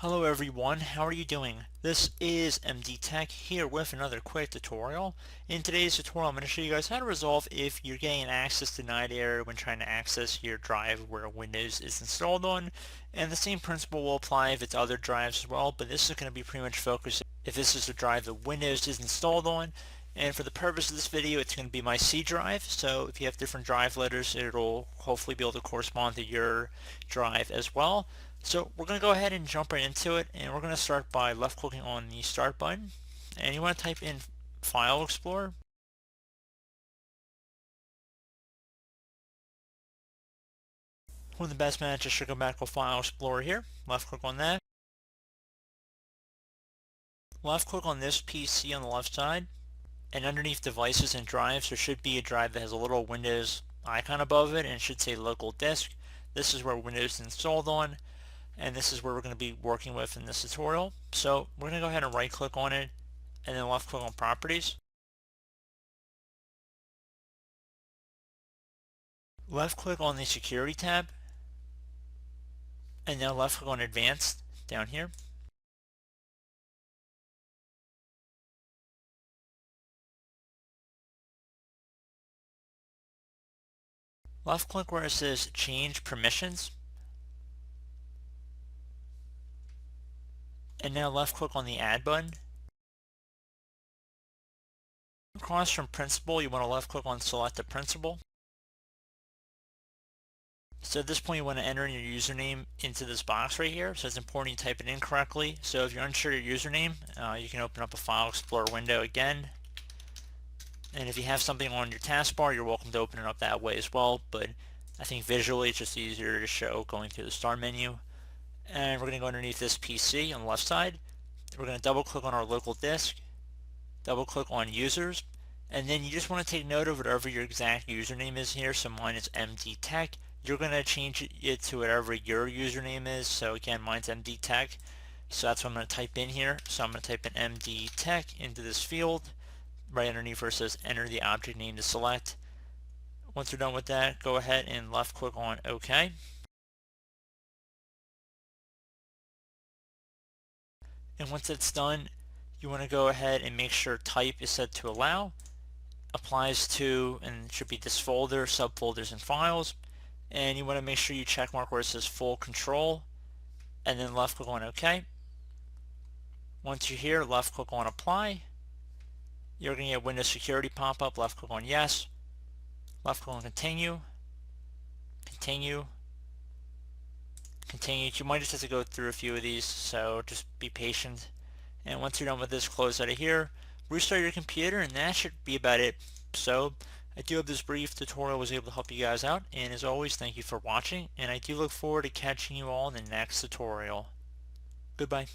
Hello everyone, how are you doing? This is MD Tech here with another quick tutorial. In today's tutorial I'm going to show you guys how to resolve if you're getting an access denied error when trying to access your drive where Windows is installed on. And the same principle will apply if it's other drives as well, but this is going to be pretty much focused if this is the drive that Windows is installed on. And for the purpose of this video, it's going to be my C drive. So if you have different drive letters, it'll hopefully be able to correspond to your drive as well. So we're going to go ahead and jump right into it, and we're going to start by left clicking on the start button, and you want to type in File Explorer. One of the best methods is to go back with File Explorer here, left click on that. Left click on this PC on the left side, and underneath devices and drives there should be a drive that has a little Windows icon above it, and it should say local disk. This is where Windows is installed on, and this is where we're going to be working with in this tutorial. So we're going to go ahead and right click on it, and then left click on Properties. Left click on the Security tab, and now left click on Advanced down here. Left click where it says Change Permissions, and now left click on the Add button. Across from Principal, you want to left click on Select the Principal. So at this point you want to enter your username into this box right here, so it's important you type it in correctly. So if you're unsure of your username, you can open up a File Explorer window again. And if you have something on your taskbar, you're welcome to open it up that way as well, but I think visually it's just easier to show going through the start menu. And we're going to go underneath this PC on the left side. We're going to double click on our local disk, double click on users, and then you just want to take note of whatever your exact username is here. So mine is MD Tech. You're going to change it to whatever your username is. So again, mine's MD Tech. So that's what I'm going to type in here. So I'm going to type in MD Tech into this field. Right underneath where it says enter the object name to select. Once you're done with that, go ahead and left click on OK. And once it's done, you want to go ahead and make sure type is set to allow. Applies to, and it should be this folder, subfolders, and files. And you want to make sure you check mark where it says full control, and then left click on OK. Once you're here, left click on apply. You're going to get Windows Security pop-up, left click on yes, left click on continue, continue, continue. You might just have to go through a few of these, so just be patient. And once you're done with this, close out of here, restart your computer, and that should be about it. So I do hope this brief tutorial was able to help you guys out, and as always, thank you for watching, and I do look forward to catching you all in the next tutorial. Goodbye.